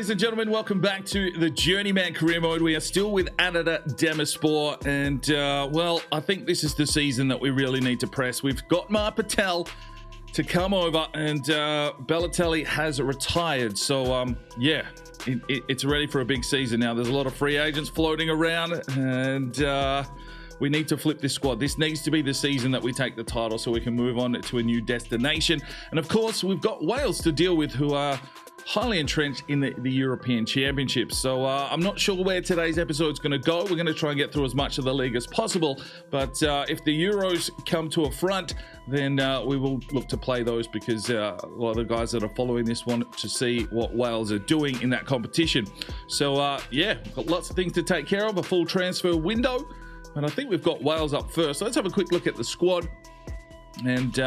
ladies and gentlemen, welcome back to the Journeyman Career Mode. We are still with Adana Demirspor, and well, I think this is the season that we really need to press. We've got Mar Patel to come over, and Balotelli has retired, so yeah, it's ready for a big season now. There's a lot of free agents floating around, and we need to flip this squad. This needs to be the season that we take the title so we can move on to a new destination. And of course, we've got Wales to deal with, who are highly entrenched in the European Championships. So I'm not sure where today's episode is going to go. We're going to try and get through as much of the league as possible. But if the Euros come to a front, then we will look to play those, because a lot of the guys that are following this want to see what Wales are doing in that competition. So yeah, we've got lots of things to take care of, a full transfer window. And I think we've got Wales up first. So let's have a quick look at the squad. And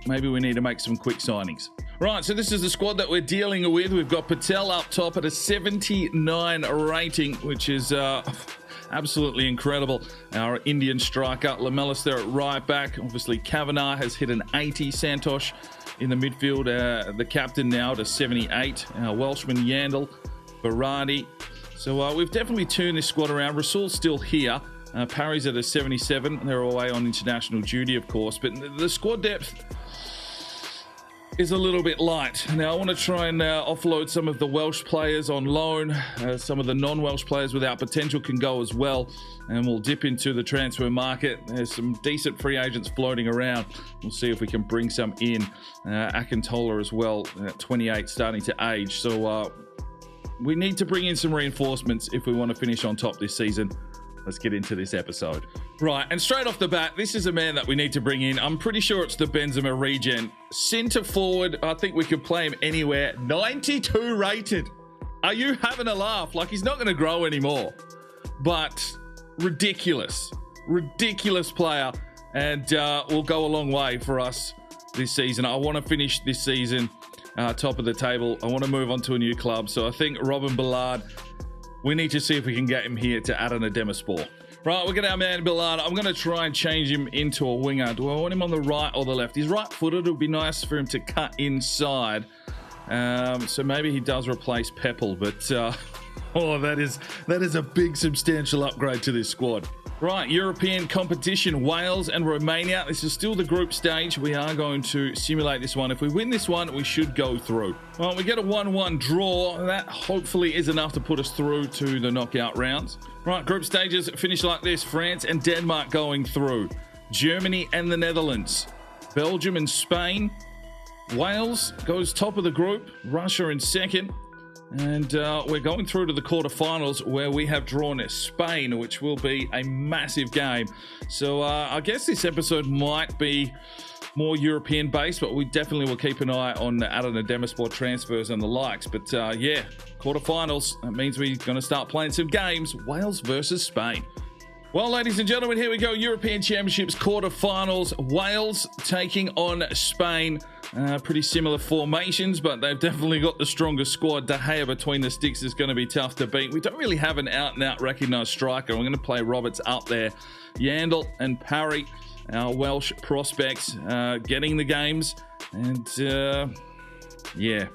maybe we need to make some quick signings. Right, so this is the squad that we're dealing with. We've got Patel up top at a 79 rating, which is absolutely incredible. Our Indian striker, Lamelas there at right back. Obviously, Kavanagh has hit an 80. Santosh in the midfield, the captain now at a 78. Our Welshman, Yandel, Baradi. So we've definitely turned this squad around. Rasul's still here. Parry's at a 77. They're away on international duty, of course. But the squad depth is a little bit light. Now, I want to try and offload some of the Welsh players on loan. Some of the non-Welsh players without potential can go as well. And we'll dip into the transfer market. There's some decent free agents floating around. We'll see if we can bring some in. Akintola as well, at 28, starting to age. So we need to bring in some reinforcements if we want to finish on top this season. Let's get into this episode. Right, and straight off the bat, this is a man that we need to bring in. I'm pretty sure it's the BENZEMA regen. Centre forward, I think we could play him anywhere. 92 rated. Are you having a laugh? Like, he's not going to grow anymore. But ridiculous. Ridiculous player. And will go a long way for us this season. I want to finish this season top of the table. I want to move on to a new club. So I think Robin Ballard, we need to see if we can get him here to Adana Demirspor. Right, we'll get our man Ballard. I'm going to try and change him into a winger. Do I want him on the right or the left? He's right-footed. It would be nice for him to cut inside. So maybe he does replace Peppel. But, oh, that is a big, substantial upgrade to this squad. Right, European competition, Wales and Romania. This is still the group stage. We are going to simulate this one. If we win this one, we should go through. Well, we get a 1-1 draw. That hopefully is enough to put us through to the knockout rounds. Right, group stages finish like this. France and Denmark going through. Germany and the Netherlands. Belgium and Spain. Wales goes top of the group. Russia in second. And we're going through to the quarterfinals, where we have drawn Spain, which will be a massive game. So I guess this episode might be more European based, but we definitely will keep an eye on the Adana Demirspor transfers and the likes. But yeah, quarterfinals, that means we're going to start playing some games. Wales versus Spain. Well, ladies and gentlemen, here we go. European Championships quarterfinals. Wales taking on Spain. Pretty similar formations, but they've definitely got the stronger squad. De Gea between the sticks is going to be tough to beat. We don't really have an out-and-out recognised striker. We're going to play Roberts up there. Yandel and Parry, our Welsh prospects, getting the games. And yeah,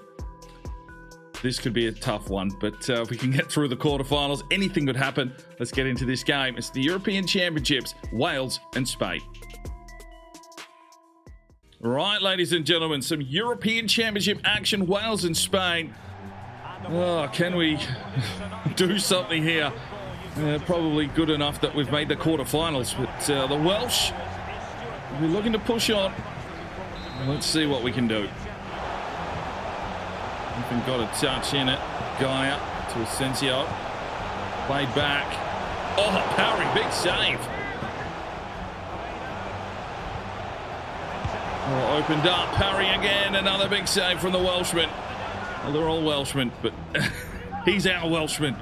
this could be a tough one, but if we can get through the quarterfinals, anything could happen. Let's get into this game. It's the European Championships, Wales and Spain. Right, ladies and gentlemen, some European Championship action, Wales and Spain. Oh, can we do something here? Probably good enough that we've made the quarterfinals, but the Welsh, we're looking to push on. Let's see what we can do. Even got a touch in it. Gaia to Asensio. Played back. Oh, Parry, big save. Oh, opened up. Parry again. Another big save from the Welshman. Well, they're all Welshmen, but he's our Welshman.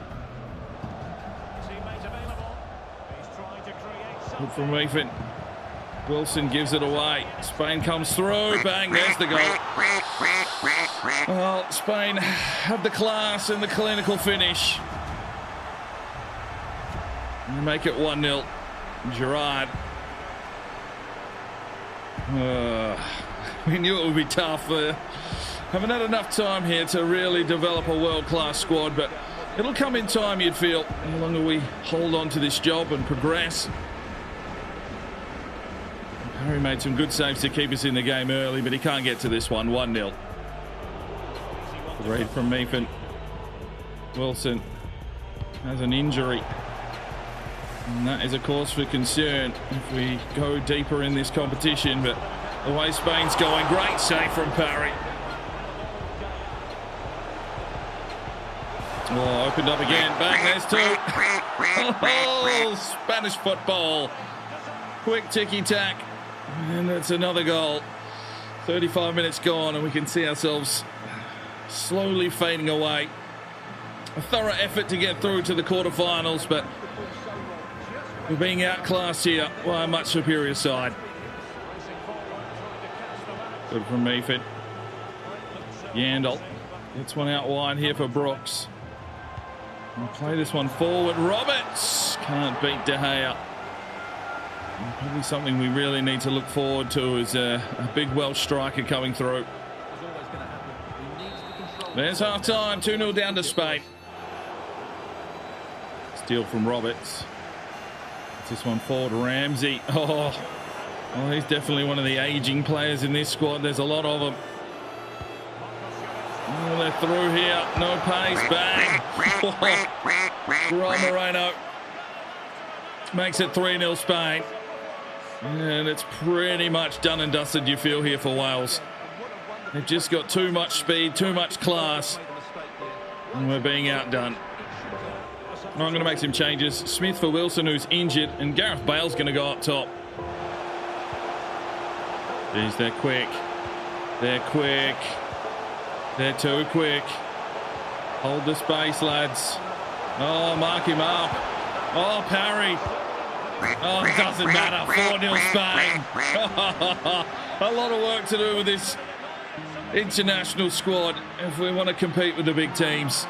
Good from Ethan. Wilson gives it away. Spain comes through. Bang, there's the goal. Well, Spain have the class and the clinical finish. And make it 1-0. Gerard. We knew it would be tough. Haven't had enough time here to really develop a world-class squad, but it'll come in time, you'd feel, the longer we hold on to this job and progress. Harry made some good saves to keep us in the game early, but he can't get to this one. 1-0. Read from Meafin. Wilson has an injury. And that is a cause for concern if we go deeper in this competition, but the way Spain's going, great save from Parry. Oh, opened up again. Bang, there's two. Oh, Spanish football. Quick ticky-tack. And it's another goal. 35 minutes gone, and we can see ourselves slowly fading away. A thorough effort to get through to the quarterfinals, but we're being outclassed here by a much superior side. Good from Meafin. Yandel gets one out wide here for Brooks. We'll play this one forward. Roberts can't beat De Gea. And probably something we really need to look forward to is a big Welsh striker coming through. There's half time. 2-0 down to Spain. Steal from Roberts. This one forward. Ramsey. Oh, he's definitely one of the aging players in this squad. There's a lot of them. Oh, they're through here. No pace. Bang. Moreno makes it 3-0 Spain. And it's pretty much done and dusted, you feel, here for Wales. They've just got too much speed, too much class. And we're being outdone. I'm going to make some changes. Smith for Wilson, who's injured. And Gareth Bale's going to go up top. Jeez, they're quick. They're quick. They're too quick. Hold the space, lads. Oh, mark him up. Oh, Parry. Oh, it doesn't matter. 4-0 Spain. A lot of work to do with this international squad if we want to compete with the big teams.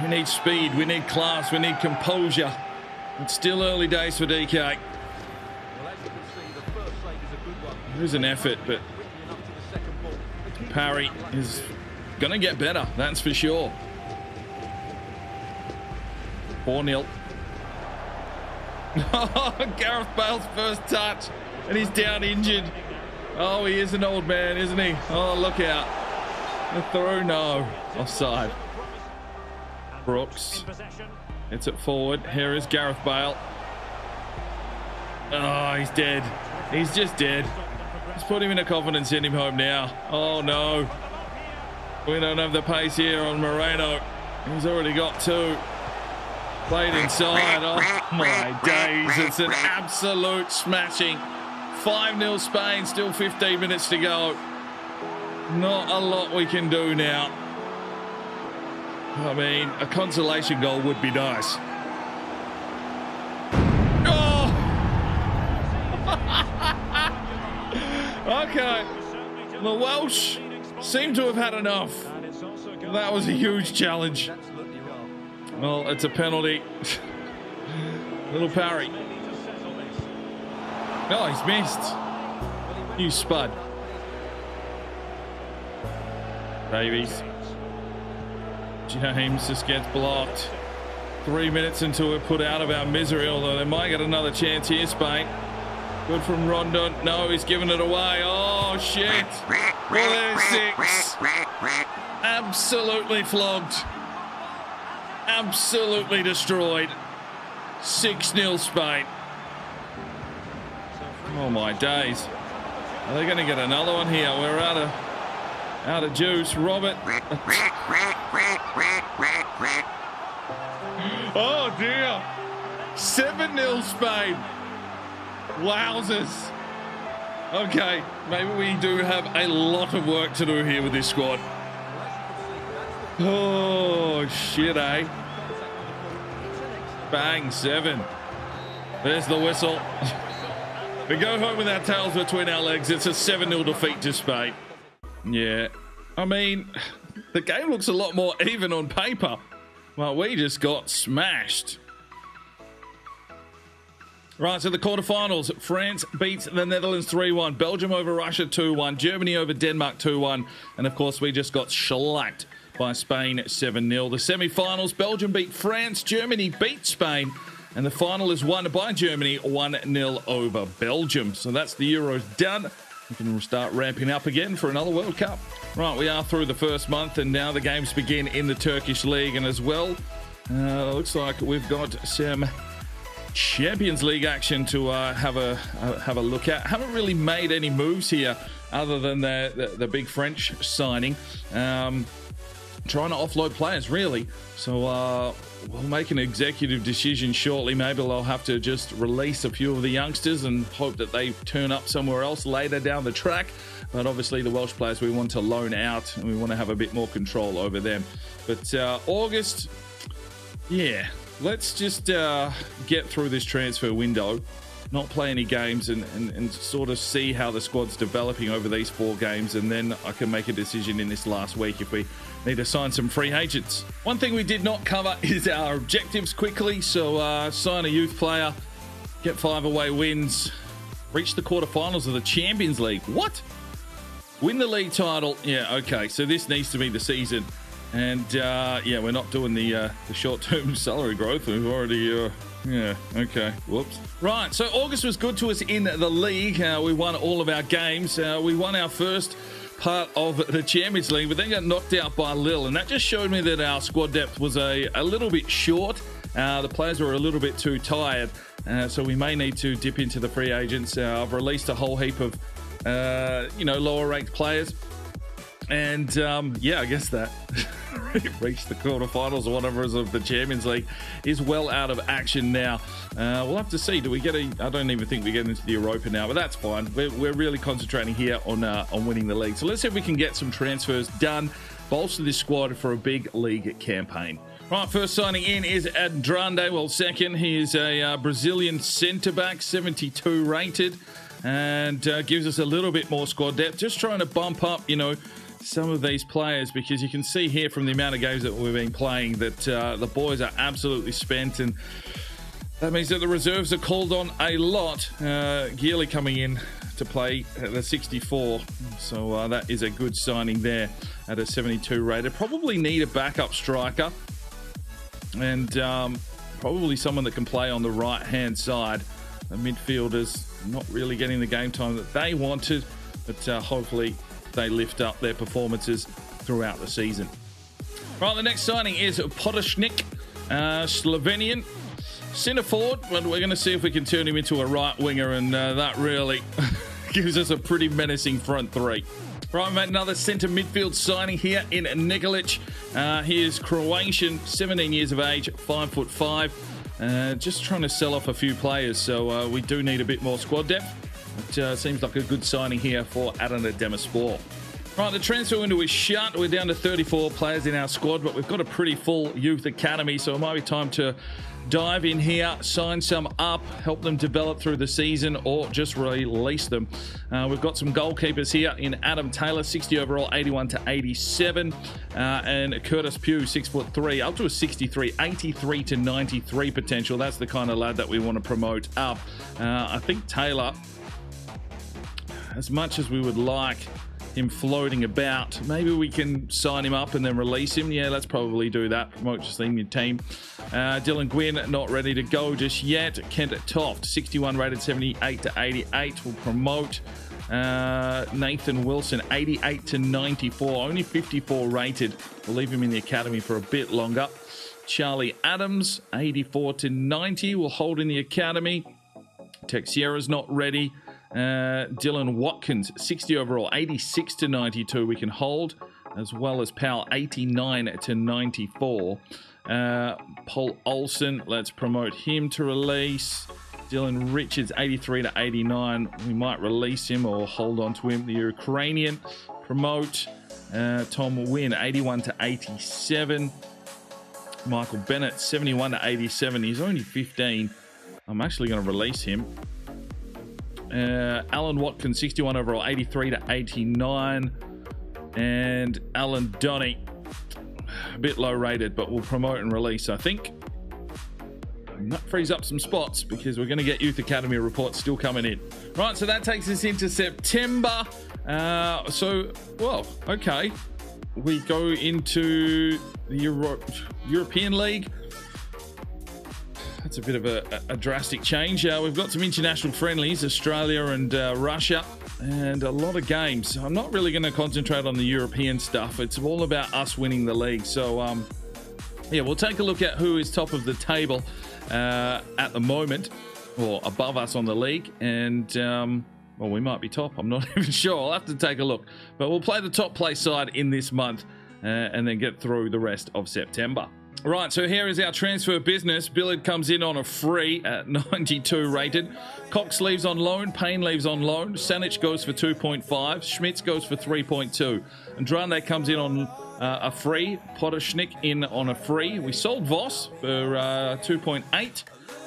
We need speed. We need class. We need composure. It's still early days for DK. There's an effort, but Parry is going to get better, that's for sure. 4-0. Gareth Bale's first touch, and he's down injured. Oh, he is an old man, isn't he? Oh, look out. The through, no. Offside. Brooks. It's it forward. Here is Gareth Bale. Oh, he's dead. He's just dead. Let's put him in a coffin and send him home now. Oh, no. We don't have the pace here on Moreno. He's already got two. Played inside. Oh, my days. It's an absolute smashing. 5-0 Spain. Still 15 minutes to go. Not a lot we can do now. I mean, a consolation goal would be nice. Okay, the Welsh seem to have had enough. That was a huge challenge. Well, it's a penalty. Little Parry. Oh, he's missed. You spud. Davies. James just gets blocked. 3 minutes until we're put out of our misery, although they might get another chance here, Spain. Good from Rondon. No, he's giving it away. Oh, shit. Well, there's 6. Absolutely flogged. Absolutely destroyed. 6-0 Spain. Oh, my days. Are they going to get another one here? We're out of juice. Robert. Oh, dear. 7-0 Spain. Wowzers. Okay, maybe we do have a lot of work to do here with this squad. Oh, shit, eh? Bang, 7. There's the whistle. We go home with our tails between our legs. It's a 7-0 defeat to Spain. Yeah, I mean, the game looks a lot more even on paper. Well, we just got smashed. Right, so the quarterfinals. France beats the Netherlands 3-1. Belgium over Russia 2-1. Germany over Denmark 2-1. And, of course, we just got shellacked by Spain 7-0. The semi-finals, Belgium beat France. Germany beat Spain. And the final is won by Germany 1-0 over Belgium. So that's the Euros done. We can start ramping up again for another World Cup. Right, we are through the first month, and now the games begin in the Turkish League. And as well, looks like we've got some Champions League action to have a look at. Haven't really made any moves here other than the big French signing. Trying to offload players, really. So we'll make an executive decision shortly. Maybe I'll have to just release a few of the youngsters and hope that they turn up somewhere else later down the track. But obviously the Welsh players we want to loan out, and we want to have a bit more control over them. But August, yeah, let's just get through this transfer window, not play any games, and sort of see how the squad's developing over these 4 games, and then I can make a decision in this last week if we need to sign some free agents. One thing we did not cover is our objectives quickly. So sign a youth player, get 5 away wins, reach the quarterfinals of the Champions League. What? Win the league title. Yeah, okay, so this needs to be the season. And yeah, we're not doing the short-term salary growth. We've already, yeah, okay, whoops. Right, so August was good to us in the league. We won all of our games. We won our first part of the Champions League, but then got knocked out by Lille, and that just showed me that our squad depth was a little bit short. The players were a little bit too tired, so we may need to dip into the free agents. I've released a whole heap of, lower ranked players. And, yeah, I guess that reached the quarterfinals or whatever of the Champions League is well out of action now. We'll have to see. Do we get I don't even think we get into the Europa now, but that's fine. We're really concentrating here on winning the league. So let's see if we can get some transfers done, bolster this squad for a big league campaign. Right, first signing in is Andrade. Well, second, he is a Brazilian centre-back, 72 rated, and gives us a little bit more squad depth. Just trying to bump up, some of these players, because you can see here from the amount of games that we've been playing that the boys are absolutely spent, and that means that the reserves are called on a lot. Gearley coming in to play at the 64, so that is a good signing there at a 72 rated. Probably need a backup striker, and probably someone that can play on the right hand side. The midfielders not really getting the game time that they wanted, but hopefully they lift up their performances throughout the season. Right, the next signing is Potočnik, Slovenian centre forward, but we're going to see if we can turn him into a right winger, and that really gives us a pretty menacing front three. Right, mate, another centre midfield signing here in Nikolic. He is Croatian, 17 years of age, 5'5". Just trying to sell off a few players, so we do need a bit more squad depth. It seems like a good signing here for Adana Demirspor. Right, the transfer window is shut. We're down to 34 players in our squad, but we've got a pretty full youth academy, so it might be time to dive in here, sign some up, help them develop through the season, or just release them. We've got some goalkeepers here in Adam Taylor, 60 overall, 81 to 87, and Curtis Pugh, 6'3", up to a 63, 83 to 93 potential. That's the kind of lad that we want to promote up. I think Taylor, as much as we would like him floating about, maybe we can sign him up and then release him. Yeah, let's probably do that. Promote to senior team. Dylan Gwynn, not ready to go just yet. Kent Toft, 61 rated, 78 to 88. We'll promote. Nathan Wilson, 88 to 94. Only 54 rated. We'll leave him in the academy for a bit longer. Charlie Adams, 84 to 90. We'll hold in the academy. Texiera's not ready. Dylan Watkins, 60 overall, 86 to 92 we can hold, as well as Powell, 89 to 94. Paul Olsen, let's promote him to release. Dylan Richards, 83 to 89. We might release him or hold on to him. The Ukrainian, promote. Tom Wynn, 81 to 87. Michael Bennett, 71 to 87. He's only 15. I'm actually going to release him. Alan Watkins, 61 overall, 83 to 89. And Alan Donny, a bit low rated, but we'll promote and release, I think. And that frees up some spots because we're going to get Youth Academy reports still coming in. Right, so that takes us into September. Well, okay. We go into the European League. That's a bit of a drastic change. We've got some international friendlies, Australia and Russia, and a lot of games. I'm not really going to concentrate on the European stuff. It's all about us winning the league. So, yeah, we'll take a look at who is top of the table at the moment, or above us on the league. And, well, we might be top. I'm not even sure. I'll have to take a look. But we'll play the top place side in this month and then get through the rest of September. Right, so here is our transfer business. Billard comes in on a free at 92 rated. Cox leaves on loan. Payne leaves on loan. Sanic goes for 2.5. Schmitz goes for 3.2. Andrade comes in on a free. Potashnik in on a free. We sold Voss for 2.8.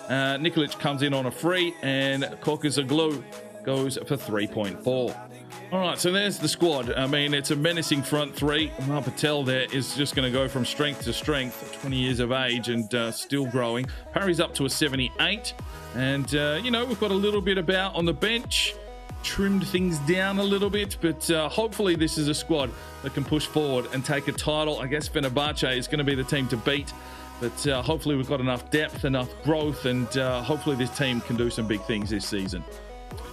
Nikolic comes in on a free. And Kokazaglu goes for 3.4. All right, so there's the squad. I mean, it's a menacing front three. Mar Patel there is just going to go from strength to strength, 20 years of age and still growing. Parry's up to a 78. And, you know, we've got a little bit about on the bench, trimmed things down a little bit, but hopefully this is a squad that can push forward and take a title. I guess Fenerbahce is going to be the team to beat, but hopefully we've got enough depth, enough growth, and hopefully this team can do some big things this season.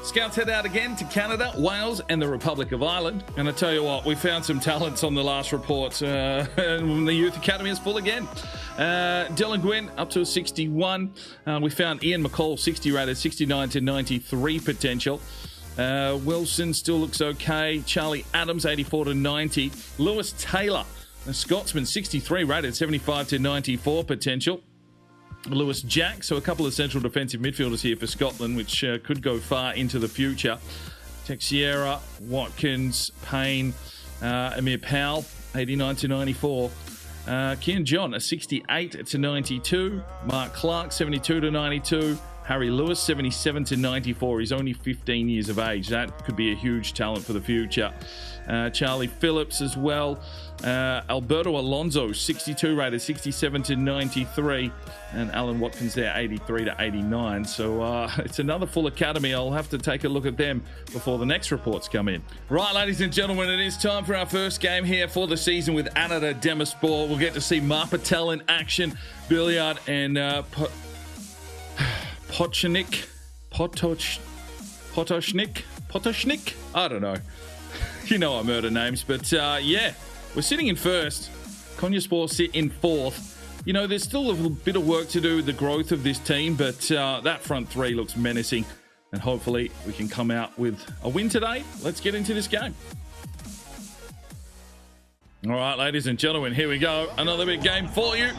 Scouts head out again to Canada, Wales, and the Republic of Ireland. And I tell you what, we found some talents on the last report. And the Youth Academy is full again. Dylan Gwynn up to a 61. We found Ian McCall, 60 rated, 69 to 93 potential. Wilson still looks okay. Charlie Adams, 84 to 90. Lewis Taylor, a Scotsman, 63 rated, 75 to 94 potential. Lewis Jack, so a couple of central defensive midfielders here for Scotland, which could go far into the future. Texiera, Watkins, Payne, Amir Powell, 89 to 94. Kian John, a 68 to 92. Mark Clark, 72 to 92. Harry Lewis, 77 to 94. He's only 15 years of age. That could be a huge talent for the future. Charlie Phillips as well. Alberto Alonso, 62 rated, 67 to 93. And Alan Watkins there, 83 to 89. So it's another full academy. I'll have to take a look at them before the next reports come in. Right, ladies and gentlemen, it is time for our first game here for the season with Adana Demirspor. We'll get to see Mar Patel in action, Billiard, and Potashnik. I don't know. You know I murder names, but yeah, we're sitting in first. Konyaspor sit in fourth. You know, there's still a little bit of work to do with the growth of this team, but that front three looks menacing, and hopefully we can come out with a win today. Let's get into this game. All right, ladies and gentlemen, here we go. Another big game for you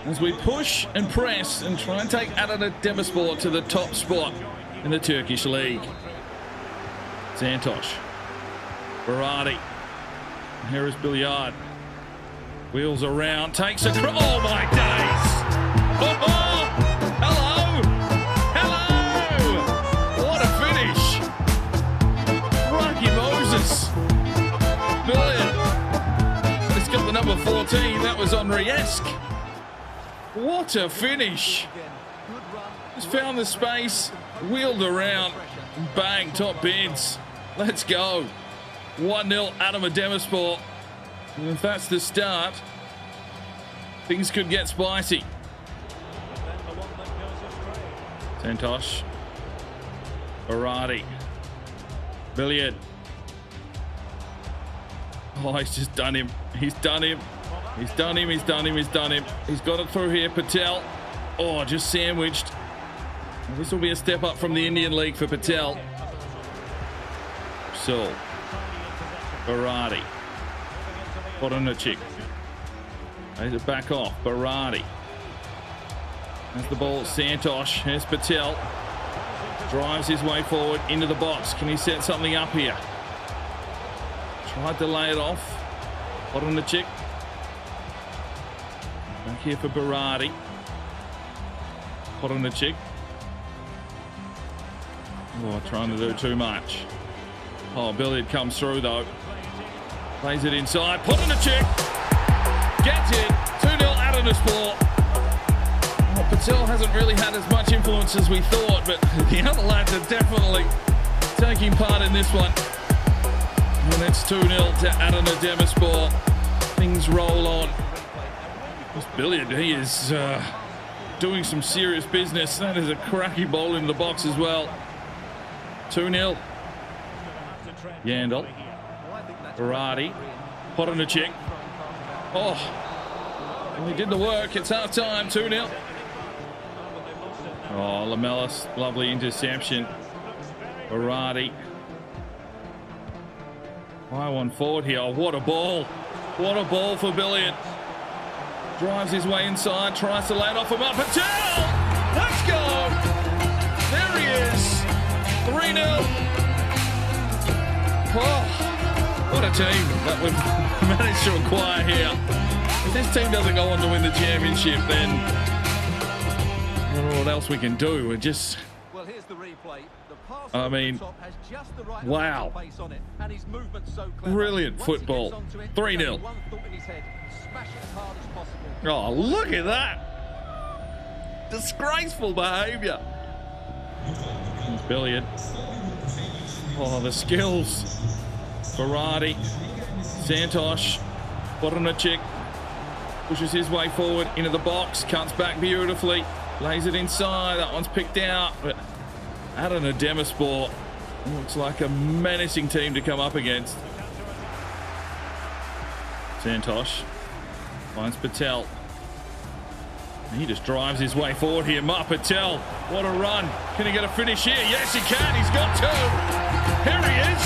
as we push and press and try and take Adana Demirspor to the top spot in the Turkish league. Santosh. Berardi. Here is Billiard. Wheels around, takes a... Oh, my days! Oh, oh! Hello! Hello! What a finish! Rocky Moses. Brilliant. It's got the number 14. That was Henri-esque. What a finish. Just found the space, wheeled around, bang, top bins. Let's go. 1-0 Adana Demirspor. And if that's the start, things could get spicy. Santosh. Berardi. Billiard. Oh, he's just done him. He's done him. He's done him. He's done him. He's done him. He's got it through here. Patel. Oh, just sandwiched. This will be a step up from the Indian League for Patel. So, Berardi. Potashnik. Plays it back off. Berardi. That's the ball. Santosh. Here's Patel. Drives his way forward into the box. Can he set something up here? Tried to lay it off. Potashnik. Back here for Berardi. Potashnik. Oh, trying to do too much. Oh, Billiard comes through though. Plays it inside. Potashnik gets it. 2-0 Adana Demirspor. Oh, Patel hasn't really had as much influence as we thought, but the other lads are definitely taking part in this one. And it's 2-0 to Adana Demirspor. Things roll on. This Billiard, he is doing some serious business. That is a cracky ball in the box as well. 2-0. Yandel. Barati. Potanacek. Oh, well, he did the work. It's half time. 2-0. Oh, Lamellas, lovely interception. Barati. High one forward here. Oh, what a ball. What a ball for Billiard. Drives his way inside, tries to lay it off him up. Patel! Let's go! There he is. 3-0. Oh, what a team that we've managed to acquire here. If this team doesn't go on to win the championship, then I don't know what else we can do. We're just... Well, here's the replay. I mean, wow. Brilliant football. 3-0. Oh, look at that. Disgraceful behaviour. Billiard. Oh, the skills. Barati. Santosh. Potanacek pushes his way forward into the box. Cuts back beautifully. Lays it inside. That one's picked out. But Adana Demirspor looks like a menacing team to come up against. Santosh finds Patel. He just drives his way forward here. Mark Patel, what a run. Can he get a finish here? Yes, he can. He's got to. Here he is,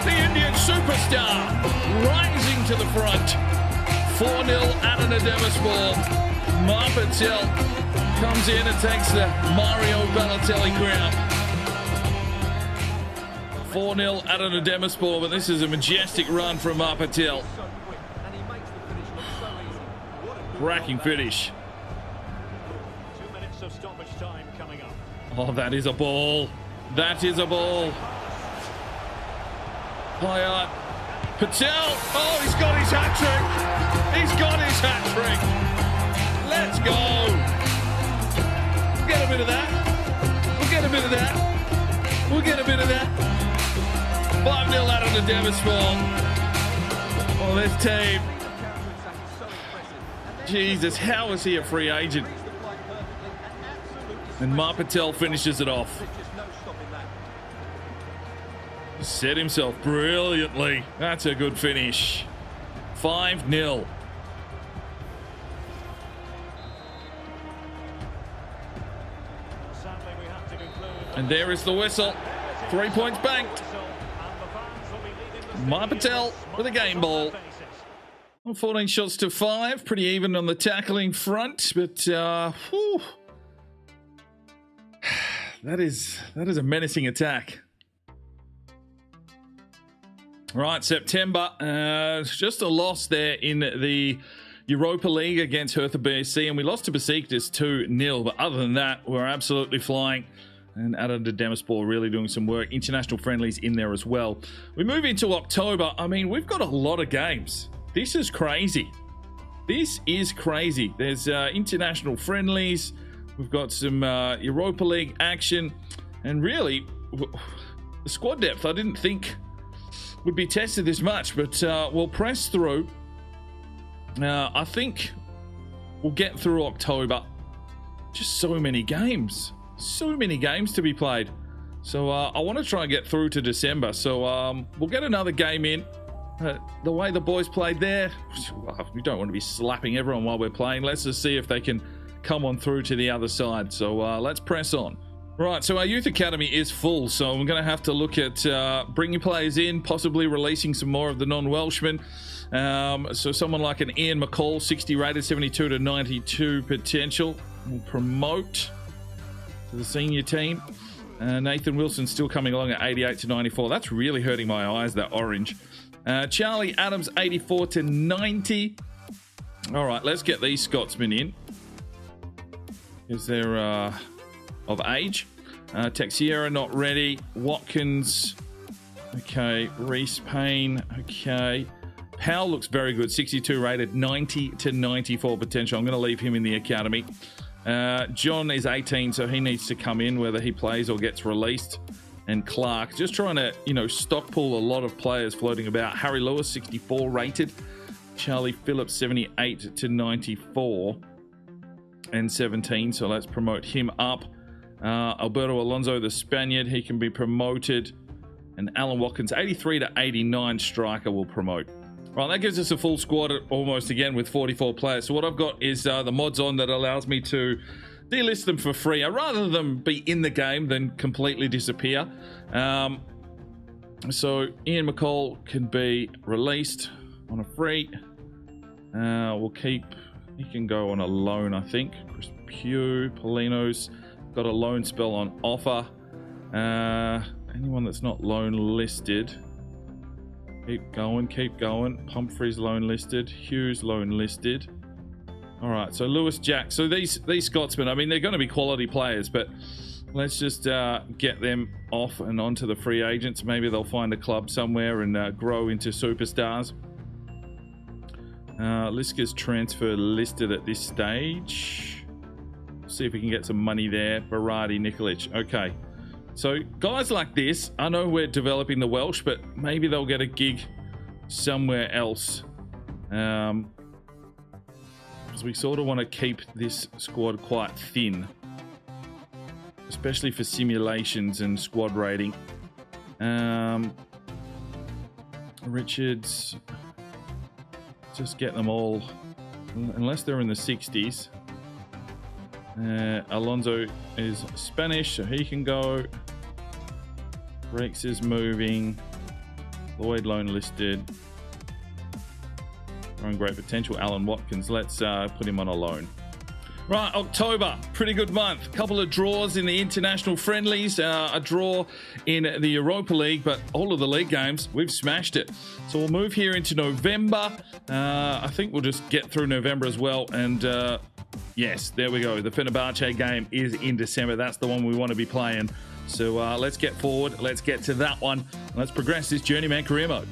the Indian superstar, rising to the front. 4-0 Adana Demirspor. Mark Patel comes in and takes the Mario Balotelli crown. 4-0 Adana Demirspor, but this is a majestic run from Mark Patel. Cracking finish. 2 minutes of stoppage time coming up. Oh, that is a ball. That is a ball. Payat. Patel. Oh, he's got his hat-trick. He's got his hat-trick. Let's go. We'll get a bit of that. We'll get a bit of that. We'll get a bit of that. 5-0 Adana Demirspor. Oh, this team. Jesus, how is he a free agent? And Mark Patel finishes it off. Set himself brilliantly. That's a good finish. 5-0. And there is the whistle. 3 points banked. Mark Patel with a game ball. 14 shots to 5. Pretty even on the tackling front, but whew. That is a menacing attack. Right, September. Just a loss there in the Europa League against Hertha BSC, and we lost to Besiktas 2-0. But other than that, we're absolutely flying. And Adana Demirspor really doing some work. International friendlies in there as well. We move into October. I mean, we've got a lot of games. This is crazy. This is crazy. There's international friendlies. We've got some Europa League action. And really, the squad depth I didn't think would be tested this much. But we'll press through. I think we'll get through October. Just so many games. So many games to be played. So I want to try and get through to December. So we'll get another game in. The way the boys played there, we don't want to be slapping everyone while we're playing. Let's just see if they can come on through to the other side. So let's press on. Right, so our youth academy is full. So I'm going to have to look at bringing players in, possibly releasing some more of the non-Welshmen. So someone like an Ian McCall, 60 rated, 72 to 92 potential. We'll promote to the senior team. Nathan Wilson still coming along at 88 to 94. That's really hurting my eyes, that orange. Charlie Adams, 84 to 90. All right, let's get these Scotsmen in. Is there of age? Texiera not ready. Watkins. Okay. Reese Payne. Okay. Powell looks very good. 62 rated. 90 to 94 potential. I'm going to leave him in the academy. John is 18, so he needs to come in whether he plays or gets released. And Clark, just trying to, stockpool a lot of players floating about. Harry Lewis, 64 rated. Charlie Phillips, 78 to 94 and 17. So let's promote him up. Alberto Alonso, the Spaniard, he can be promoted. And Alan Watkins, 83 to 89 striker, will promote. Right, that gives us a full squad almost again with 44 players. So what I've got is the mods on that allows me to delist them for free. I'd rather them be in the game than completely disappear. So Ian McCall can be released on a free. We'll keep... He can go on a loan, I think. Chris Pugh, Polino's got a loan spell on offer. Anyone that's not loan listed... Keep going. Pumphrey's loan listed. Hughes loan listed. All right, so Lewis, Jack. So these Scotsmen, I mean, they're going to be quality players, but let's just get them off and onto the free agents. Maybe they'll find a club somewhere and grow into superstars. Liska's transfer listed at this stage. See if we can get some money there. Berardi, Nikolic. Okay. So guys like this, I know we're developing the Welsh, but maybe they'll get a gig somewhere else. Because we sort of want to keep this squad quite thin, especially for simulations and squad rating. Richards, just get them all, unless they're in the 60s. Alonso is Spanish, so he can go. Rex is moving. Lloyd loan listed. Growing great potential. Alan Watkins. Let's put him on a loan. Right, October, pretty good month. Couple of draws in the international friendlies. A draw in the Europa League, but all of the league games, we've smashed it. So we'll move here into November. I think we'll just get through November as well. And yes, there we go. The Fenerbahce game is in December. That's the one we want to be playing. So let's get forward. Let's get to that one. Let's progress this Journeyman Career Mode.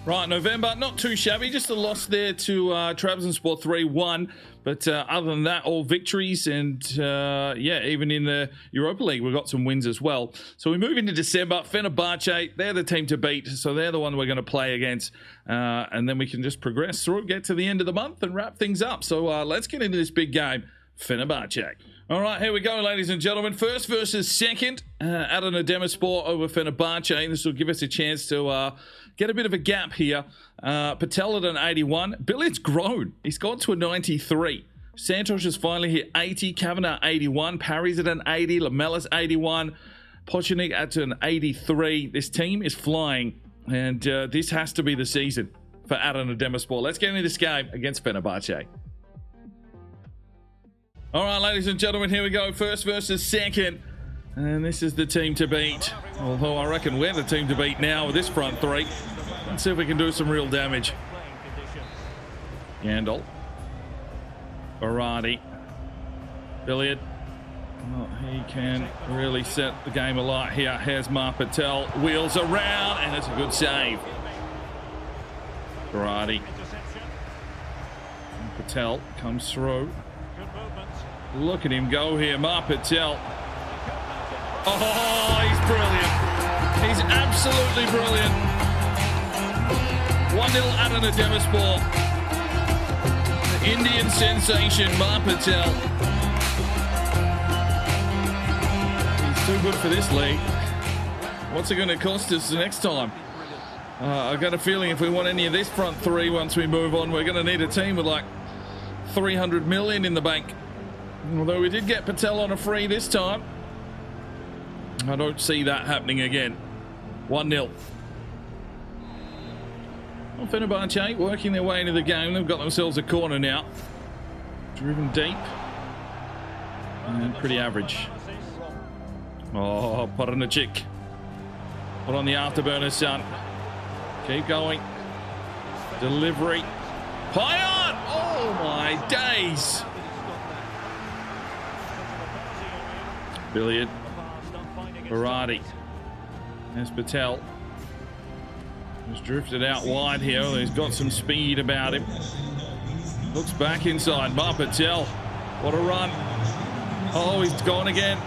Right, November, not too shabby. Just a loss there to Trabzonspor 3-1. But other than that, all victories. And yeah, even in the Europa League, we've got some wins as well. So we move into December. Fenerbahce, they're the team to beat. So they're the one we're going to play against. And then we can just progress through, get to the end of the month and wrap things up. So let's get into this big game, Fenerbahce. All right, here we go, ladies and gentlemen. First versus second, Adana Demirspor over Fenerbahce. This will give us a chance to get a bit of a gap here. Patel at an 81. Billiard's grown. He's gone to a 93. Santos has finally hit 80. Kavanagh 81. Parry's at an 80. Lamella's 81. Pochnik at an 83. This team is flying, and this has to be the season for Adana Demirspor. Let's get into this game against Fenerbahce. All right, ladies and gentlemen, here we go. First versus second. And this is the team to beat. Although I reckon we're the team to beat now with this front three. Let's see if we can do some real damage. Gandalf. Berardi. Billiard. Well, he can really set the game alight here. Here's Mar Patel. Wheels around, and it's a good save. Berardi. Patel comes through. Look at him go here, Mar Patel. Oh, he's brilliant. He's absolutely brilliant. 1-0 Adana Demirspor. The Indian sensation, Mar Patel. He's too good for this league. What's it going to cost us the next time? I've got a feeling if we want any of this front three once we move on, we're going to need a team with like 300 million in the bank. Although we did get Patel on a free this time. I don't see that happening again. 1-0. Well, Fenerbahce working their way into the game. They've got themselves a corner now. Driven deep. And pretty average. Oh, Poranicic. Put on the afterburner, son. Keep going. Delivery. High on! Oh, my days. Billiard. Berardi. There's Patel. He's drifted out wide here. He's got some speed about him. Looks back inside. Mar Patel. What a run. Oh, he's gone again.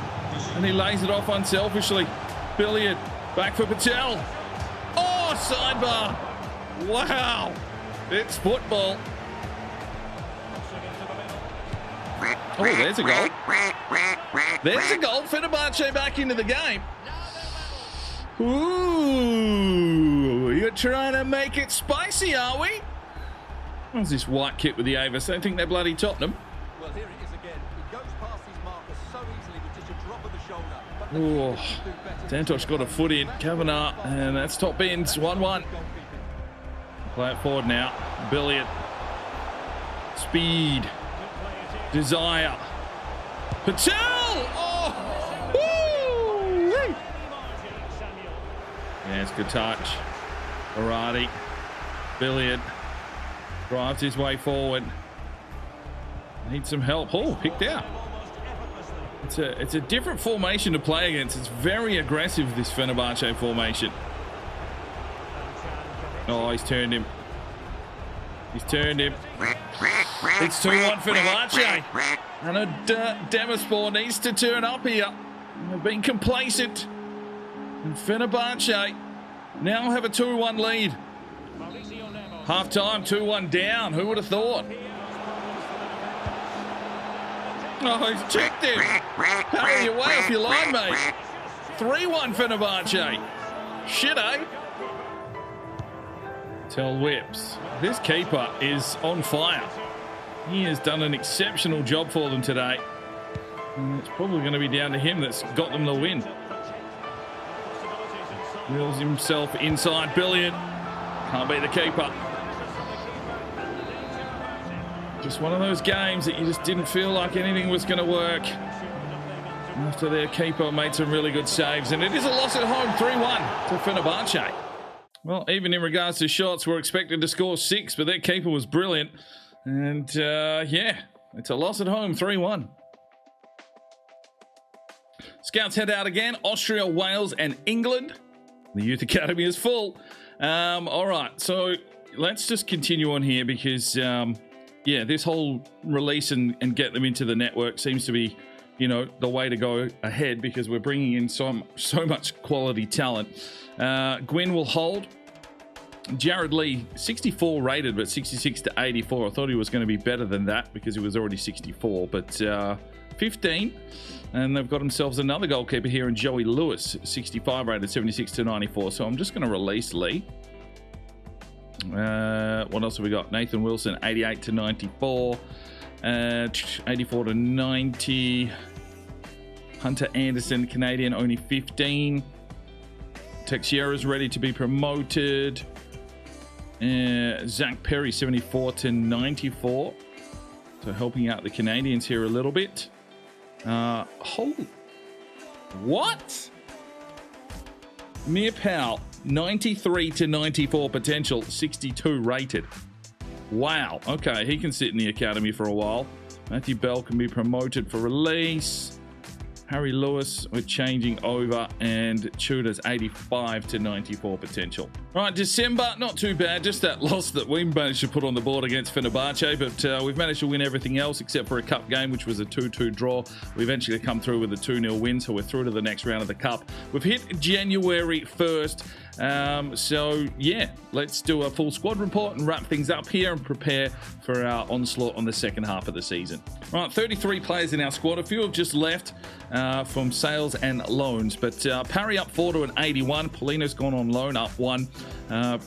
And he lays it off unselfishly. Billiard. Back for Patel. Oh, sidebar. Wow. It's football. Oh, there's a goal. There's a goal. Fenerbahce back into the game. Ooh, you're trying to make it spicy, are we? What's this white kit with the Avis? They think they're bloody Tottenham. Well, here it is again. He goes past his marker so easily with just a drop of the shoulder. Oh, Santosh got a foot in. Kavanagh, and that's top bins. 1-1. Play it forward now. Billiard. Speed. Desire. Patel! Oh! Woo! Yeah, it's good touch. Barati. Billiard. Drives his way forward. Needs some help. Oh, picked out. It's a different formation to play against. It's very aggressive, this Fenerbahce formation. Oh, he's turned him. He's turned him. It's 2-1 Fenerbahce. Adana Demirspor needs to turn up here. They've been complacent. And Fenerbahce now have a 2-1 lead. Half time, 2-1 down. Who would have thought? Oh, he's checked him. Harry, you're way off your line, mate. 3-1 Fenerbahce. Shit, eh? Tell whips. This keeper is on fire. He has done an exceptional job for them today. And it's probably going to be down to him that's got them the win. Wheels himself inside. Billiard. Can't beat the keeper. Just one of those games that you just didn't feel like anything was going to work after their keeper made some really good saves. And it is a loss at home, 3-1 to Fenerbahce. Well, even in regards to shots, we're expected to score 6, but their keeper was brilliant. And yeah, it's a loss at home, 3-1. Scouts head out again. Austria, Wales, and England. The youth academy is full. All right, so let's just continue on here because... yeah, this whole release and get them into the network seems to be, you know, the way to go ahead because we're bringing in so much quality talent. Gwyn will hold. Jared Lee, 64 rated, but 66 to 84. I thought he was going to be better than that because he was already 64, but 15. And they've got themselves another goalkeeper here in Joey Lewis, 65 rated, 76 to 94. So I'm just going to release Lee. What else have we got? Nathan Wilson, 88 to 94, 84 to 90. Hunter Anderson, Canadian, only 15. Texiera's ready to be promoted. Zach Perry, 74 to 94. So helping out the Canadians here a little bit. Holy, what? Mir Powell, 93 to 94 potential, 62 rated. Wow. Okay, he can sit in the academy for a while. Matthew Bell can be promoted for release. Harry Lewis, we're changing over, and Tudor's 85 to 94 potential. All right, December, not too bad. Just that loss that we managed to put on the board against Fenerbahce, but we've managed to win everything else except for a cup game, which was a 2-2 draw. We eventually come through with a 2-0 win, so we're through to the next round of the cup. We've hit January 1st. So yeah, let's do a full squad report and wrap things up here and prepare for our onslaught on the second half of the season. Right, 33 players in our squad. A few have just left from sales and loans, but Parry up 4 to an 81. Paulino's gone on loan, up 1.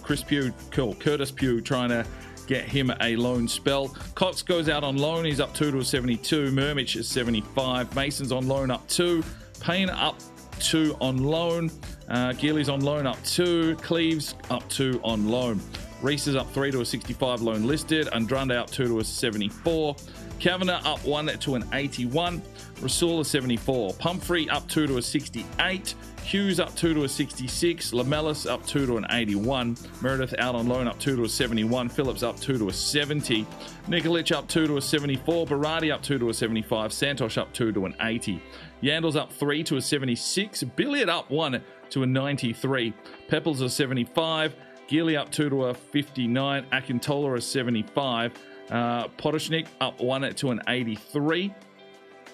Chris Pugh, cool. Curtis Pugh trying to get him a loan spell. Cox goes out on loan. He's up 2 to a 72. Murmich is 75. Mason's on loan, up 2. Payne up 2 on loan. Geely's on loan, up 2. Cleves up 2 on loan. Reese is up 3 to a 65 loan listed. Andrade up 2 to a 74. Kavanagh up 1 to an 81. Rasul is 74. Pumphrey up 2 to a 68. Hughes up 2 to a 66. Lamellis up 2 to an 81. Meredith out on loan, up 2 to a 71. Phillips up 2 to a 70. Nikolic up 2 to a 74. Barati up 2 to a 75. Santosh up 2 to an 80. Yandel's up 3 to a 76. Billiard up 1 to a 93. Pepples a 75. Geely up 2 to a 59. Akintola a 75. Potoshnik up 1 to an 83.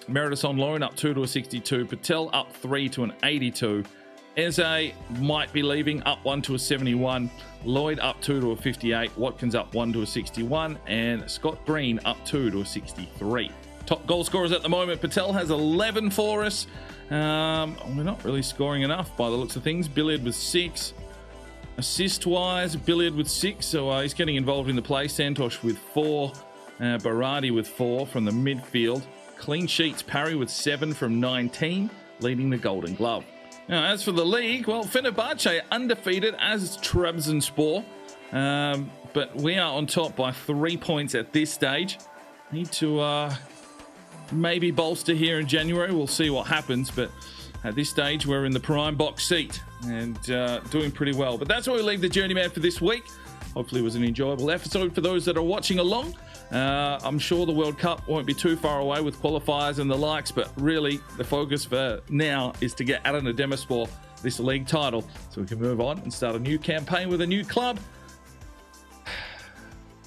Meredith on loan up 2 to a 62. Patel up 3 to an 82. Eze might be leaving, up 1 to a 71. Lloyd up 2 to a 58. Watkins up 1 to a 61. And Scott Green up 2 to a 63. Top goal scorers at the moment. Patel has 11 for us. We're not really scoring enough by the looks of things. Billiard with 6. Assist-wise, Billiard with 6. So he's getting involved in the play. Santosh with 4. Barati with 4 from the midfield. Clean sheets, Parry with 7 from 19, leading the Golden Glove. Now, as for the league, well, Fenerbahce undefeated as Trabzonspor, but we are on top by 3 points at this stage. Need to maybe bolster here in January. We'll see what happens, but at this stage, we're in the prime box seat and doing pretty well. But that's where we leave the Journeyman for this week. Hopefully it was an enjoyable episode for those that are watching along. I'm sure the World Cup won't be too far away with qualifiers and the likes, but really the focus for now is to get Adana Demirspor this league title so we can move on and start a new campaign with a new club.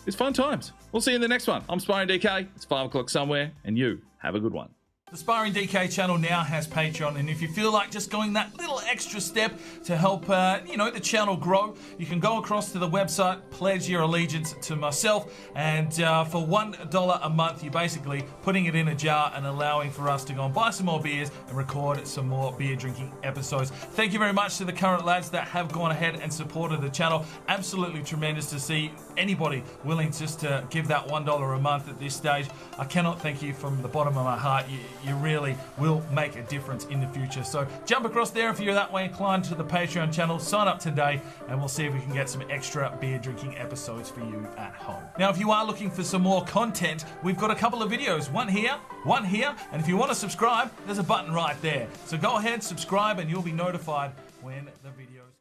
It's fun times. We'll see you in the next one. I'm Sparring DK. It's 5 o'clock somewhere, and you have a good one. The Sparring DK channel now has Patreon, and if you feel like just going that little extra step to help, the channel grow, you can go across to the website, pledge your allegiance to myself, and for $1 a month, you're basically putting it in a jar and allowing for us to go and buy some more beers and record some more beer drinking episodes. Thank you very much to the current lads that have gone ahead and supported the channel. Absolutely tremendous to see anybody willing just to give that $1 a month at this stage. I cannot thank you from the bottom of my heart. You really will make a difference in the future. So jump across there if you're that way inclined to the Patreon channel. Sign up today and we'll see if we can get some extra beer drinking episodes for you at home. Now, if you are looking for some more content, we've got a couple of videos. One here, and if you want to subscribe, there's a button right there. So go ahead, subscribe, and you'll be notified when the videos